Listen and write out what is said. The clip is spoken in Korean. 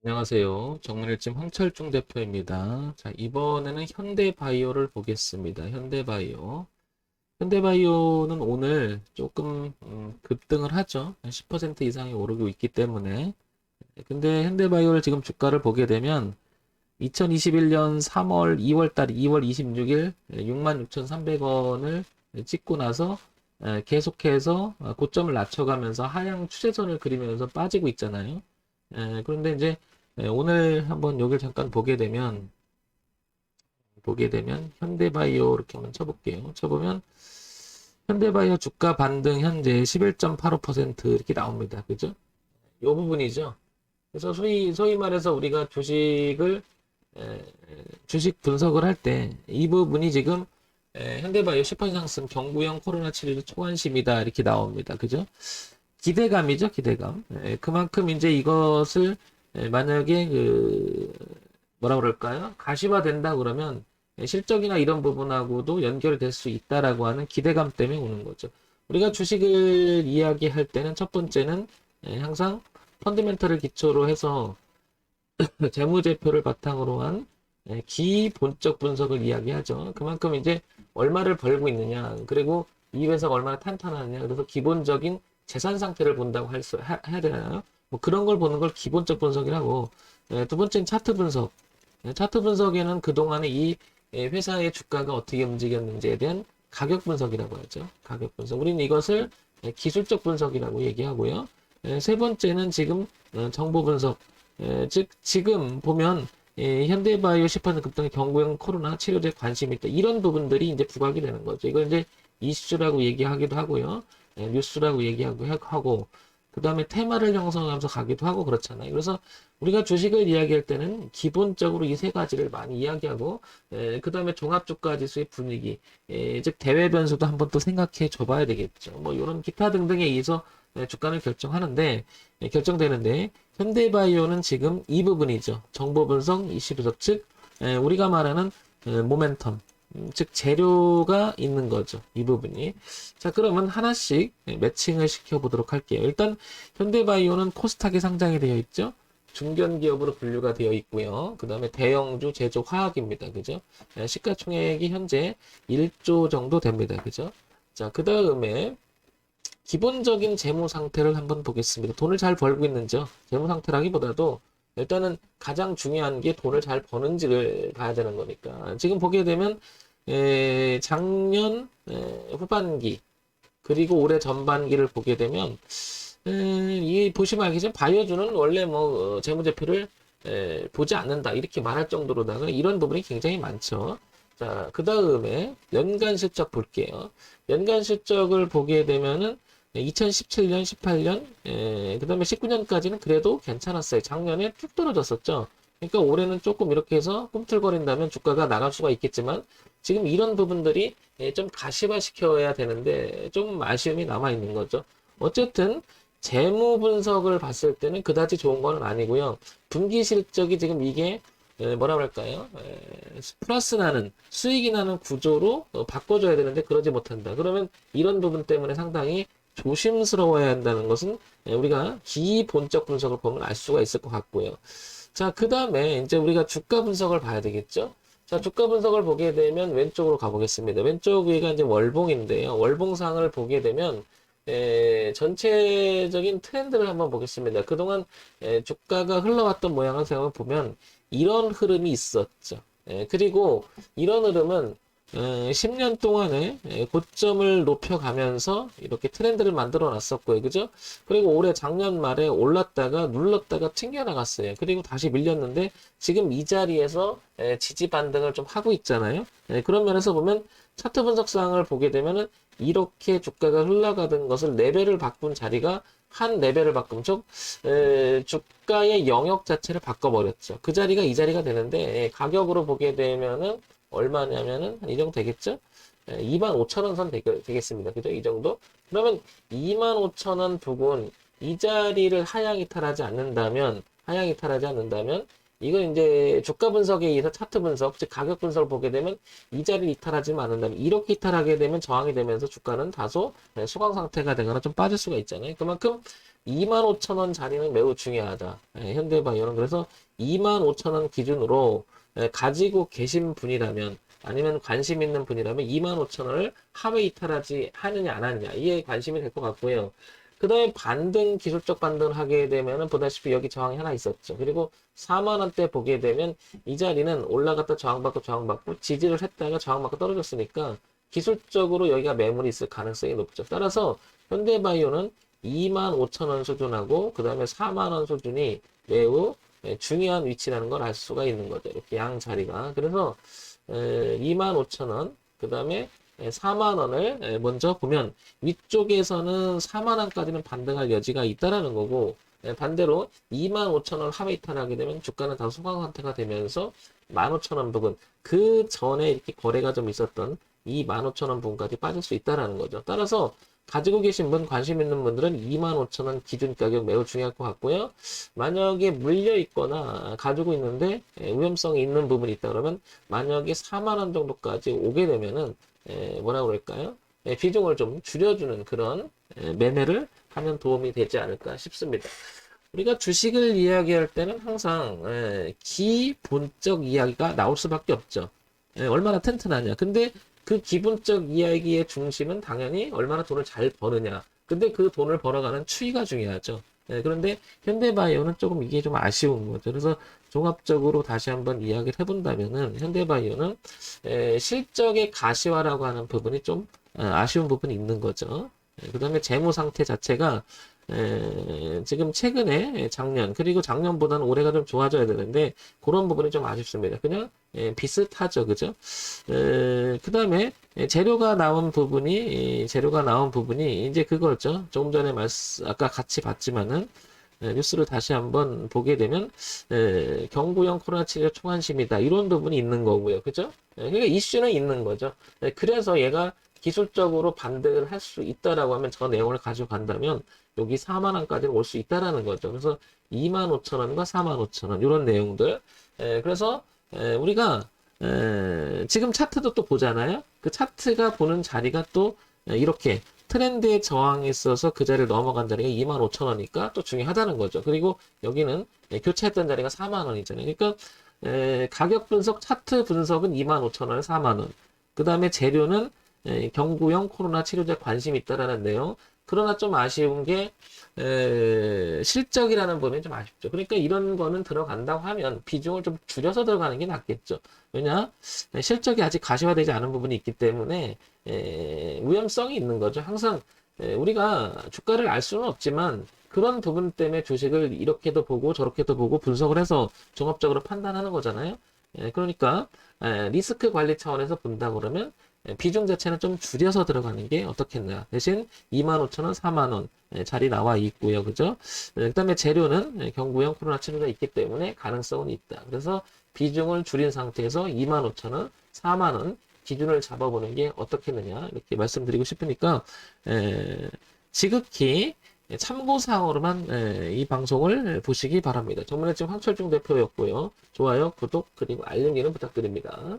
안녕하세요. 정밀일침 황철중 대표입니다. 자, 이번에는 현대바이오를 보겠습니다. 현대바이오. 현대바이오는 오늘 조금 급등을 하죠. 한 10% 이상이 오르고 있기 때문에. 근데 현대바이오를 지금 주가를 보게 되면 2021년 3월, 2월 달, 2월 26일 66,300원을 찍고 나서 계속해서 고점을 낮춰가면서 하향 추세선을 그리면서 빠지고 있잖아요. 그런데 이제 오늘 한번 여기를 잠깐 보게 되면 현대바이오 이렇게 한번 쳐볼게요. 쳐보면 현대바이오 주가 반등 현재 11.85% 이렇게 나옵니다. 그죠? 이 부분이죠. 그래서 소위 말해서 우리가 에, 주식 분석을 할 때 이 부분이 지금 현대바이오 10% 상승 경구형 코로나 치료 초안심이다 이렇게 나옵니다. 그죠? 기대감이죠, 기대감. 그만큼 이제 이것을 만약에 뭐라 그럴까요? 가시화된다 그러면 실적이나 이런 부분하고도 연결이 될 수 있다라고 하는 기대감 때문에 오는 거죠. 우리가 주식을 이야기할 때는 첫 번째는 항상 펀더멘털을 기초로 해서 재무제표를 바탕으로 한 기본적 분석을 이야기하죠. 그만큼 이제 얼마를 벌고 있느냐, 그리고 이 회사가 얼마나 탄탄하느냐, 그래서 기본적인 재산 상태를 본다고 해야 되나요? 뭐 그런 걸 보는 걸 기본적 분석이라고. 두 번째는 차트 분석. 차트 분석에는 그동안에 이 회사의 주가가 어떻게 움직였는지에 대한 가격 분석이라고 하죠. 가격 분석. 우리는 이것을 기술적 분석이라고 얘기하고요. 세 번째는 지금 정보 분석. 즉 지금 보면 현대바이오 10% 급등의 경구형 코로나 치료제에 관심이 있다. 이런 부분들이 이제 부각이 되는 거죠. 이걸 이제 이슈라고 얘기하기도 하고요. 뉴스라고 얘기하고 하고 그 다음에 테마를 형성하면서 가기도 하고 그렇잖아요. 그래서 우리가 주식을 이야기할 때는 기본적으로 이 세 가지를 많이 이야기하고 그 다음에 종합주가지수의 분위기, 즉 대외 변수도 한번 또 생각해 줘봐야 되겠죠. 뭐 이런 기타 등등에 의해서 주가를 결정되는데 현대바이오는 지금 이 부분이죠. 정보 분석, 이슈 분석, 즉 우리가 말하는 모멘텀, 즉 재료가 있는 거죠. 이 부분이. 자, 그러면 하나씩 매칭을 시켜보도록 할게요. 일단 현대바이오는 코스닥에 상장이 되어 있죠. 중견기업으로 분류가 되어 있고요. 그 다음에 대형주 제조 화학입니다. 그죠? 시가총액이 현재 1조 정도 됩니다. 그죠? 자, 그 다음에 기본적인 재무 상태를 한번 보겠습니다. 돈을 잘 벌고 있는지요? 재무 상태라기보다도 일단은 가장 중요한 게 돈을 잘 버는지를 봐야 되는 거니까. 지금 보게 되면 작년 후반기 그리고 올해 전반기를 보게 되면 이 보시면 알겠지만 바이오주는 원래 뭐 재무제표를 보지 않는다 이렇게 말할 정도로다가 이런 부분이 굉장히 많죠. 자, 그 다음에 연간 실적 볼게요. 연간 실적을 보게 되면은 2017년, 18년, 그 다음에 19년까지는 그래도 괜찮았어요. 작년에 쭉 떨어졌었죠. 그러니까 올해는 조금 이렇게 해서 꿈틀거린다면 주가가 나갈 수가 있겠지만 지금 이런 부분들이 좀 가시화 시켜야 되는데 좀 아쉬움이 남아 있는 거죠. 어쨌든 재무 분석을 봤을 때는 그다지 좋은 건 아니고요. 분기 실적이 지금 이게 뭐라 그럴까요? 플러스 나는 수익이 나는 구조로 바꿔줘야 되는데 그러지 못한다. 그러면 이런 부분 때문에 상당히 조심스러워야 한다는 것은 우리가 기본적 분석을 보면 알 수가 있을 것 같고요. 자, 그 다음에 이제 우리가 주가 분석을 봐야 되겠죠? 자, 주가 분석을 보게 되면 왼쪽으로 가보겠습니다. 왼쪽 위가 이제 월봉인데요. 월봉상을 보게 되면 전체적인 트렌드를 한번 보겠습니다. 그동안 주가가 흘러왔던 모양을 생각해보면 이런 흐름이 있었죠. 그리고 이런 흐름은 10년 동안에 고점을 높여가면서 이렇게 트렌드를 만들어 놨었고요. 그죠? 그리고 올해 작년 말에 올랐다가 눌렀다가 튕겨나갔어요. 그리고 다시 밀렸는데 지금 이 자리에서 지지 반등을 좀 하고 있잖아요. 그런 면에서 보면 차트 분석상을 보게 되면은 이렇게 주가가 흘러가던 것을 레벨을 바꾼 자리가 한 레벨을 바꿈 즉 주가의 영역 자체를 바꿔버렸죠. 그 자리가 이 자리가 되는데 가격으로 보게 되면은 얼마냐면은 이 정도 되겠죠? 25,000원 선 되겠습니다. 그죠? 이 정도? 그러면 25,000원 부근 이 자리를 하향 이탈하지 않는다면 이건 이제 주가 분석에 의해서 차트 분석, 즉 가격 분석을 보게 되면 이 자리를 이탈하지 않는다면 이렇게 이탈하게 되면 저항이 되면서 주가는 다소 수강 상태가 되거나 좀 빠질 수가 있잖아요. 그만큼 25,000원 자리는 매우 중요하다. 현대바이오는 그래서 25,000원 기준으로 가지고 계신 분이라면 아니면 관심 있는 분이라면 25,000원을 하회 이탈하지 하느냐 안 하느냐 이에 관심이 될 것 같고요. 그 다음에 반등, 기술적 반등을 하게 되면은 보다시피 여기 저항이 하나 있었죠. 그리고 4만원대 보게 되면 이 자리는 올라갔다 저항받고 지지를 했다가 저항받고 떨어졌으니까 기술적으로 여기가 매물이 있을 가능성이 높죠. 따라서 현대바이오는 25,000원 수준하고 그 다음에 4만원 수준이 매우 중요한 위치라는 걸 알 수가 있는 거죠. 이렇게 양 자리가. 그래서 25,000원, 그 다음에 4만원을 먼저 보면 위쪽에서는 4만원까지는 반등할 여지가 있다라는 거고 반대로 25,000원 하회 이탈하게 되면 주가는 다소 소강 상태가 되면서 15,000원 부근 그 전에 이렇게 거래가 좀 있었던 이 15,000원 부근까지 빠질 수 있다라는 거죠. 따라서 가지고 계신 분, 관심 있는 분들은 25,000원 기준 가격 매우 중요할 것 같고요. 만약에 물려 있거나 가지고 있는데 위험성이 있는 부분이 있다 그러면 만약에 4만원 정도까지 오게 되면은 뭐라 그럴까요? 비중을 좀 줄여주는 그런 매매를 하면 도움이 되지 않을까 싶습니다. 우리가 주식을 이야기할 때는 항상 기본적 이야기가 나올 수밖에 없죠. 얼마나 튼튼하냐. 근데 그 기본적 이야기의 중심은 당연히 얼마나 돈을 잘 버느냐. 근데 그 돈을 벌어가는 추이가 중요하죠. 그런데 현대바이오는 조금 이게 좀 아쉬운 거죠. 그래서 종합적으로 다시 한번 이야기를 해본다면은 현대바이오는 실적의 가시화라고 하는 부분이 좀 아쉬운 부분이 있는 거죠. 그 다음에 재무 상태 자체가 지금 최근에 작년 그리고 작년보다는 올해가 좀 좋아져야 되는데 그런 부분이 좀 아쉽습니다. 그냥 비슷하죠, 그죠? 그 다음에 재료가 나온 부분이 이제 그거죠. 조금 전에 아까 같이 봤지만은 뉴스를 다시 한번 보게 되면 경구형 코로나 치료 총안심이다 이런 부분이 있는 거고요, 그죠? 그러니까 이슈는 있는 거죠. 그래서 얘가 기술적으로 반등을 할 수 있다라고 하면 저 내용을 가지고 간다면 여기 4만원까지는 올 수 있다라는 거죠. 그래서 25,000원과 45,000원 이런 내용들. 그래서 우리가 지금 차트도 또 보잖아요. 그 차트가 보는 자리가 또 이렇게 트렌드의 저항이 있어서 그 자리를 넘어간 자리가 25,000원이니까 또 중요하다는 거죠. 그리고 여기는 교체했던 자리가 4만원이잖아요. 그러니까 가격 분석, 차트 분석은 25,000원에 4만원. 그 다음에 재료는 경구형 코로나 치료제 관심이 있다라는 내용. 그러나 좀 아쉬운 게 실적이라는 부분이 좀 아쉽죠. 그러니까 이런 거는 들어간다고 하면 비중을 좀 줄여서 들어가는 게 낫겠죠. 왜냐? 실적이 아직 가시화되지 않은 부분이 있기 때문에 위험성이 있는 거죠. 항상 우리가 주가를 알 수는 없지만 그런 부분 때문에 주식을 이렇게도 보고 저렇게도 보고 분석을 해서 종합적으로 판단하는 거잖아요. 그러니까 리스크 관리 차원에서 본다 그러면 비중 자체는 좀 줄여서 들어가는 게 어떻겠냐. 대신 25,000원, 4만원 자리 나와 있고요. 그죠? 그 다음에 재료는 경구형 코로나 치료가 있기 때문에 가능성은 있다. 그래서 비중을 줄인 상태에서 25,000원, 4만원 기준을 잡아보는 게 어떻겠느냐. 이렇게 말씀드리고 싶으니까 지극히 참고사항으로만 이 방송을 보시기 바랍니다. 전문의 지금 황철중 대표였고요. 좋아요, 구독, 그리고 알림기는 부탁드립니다.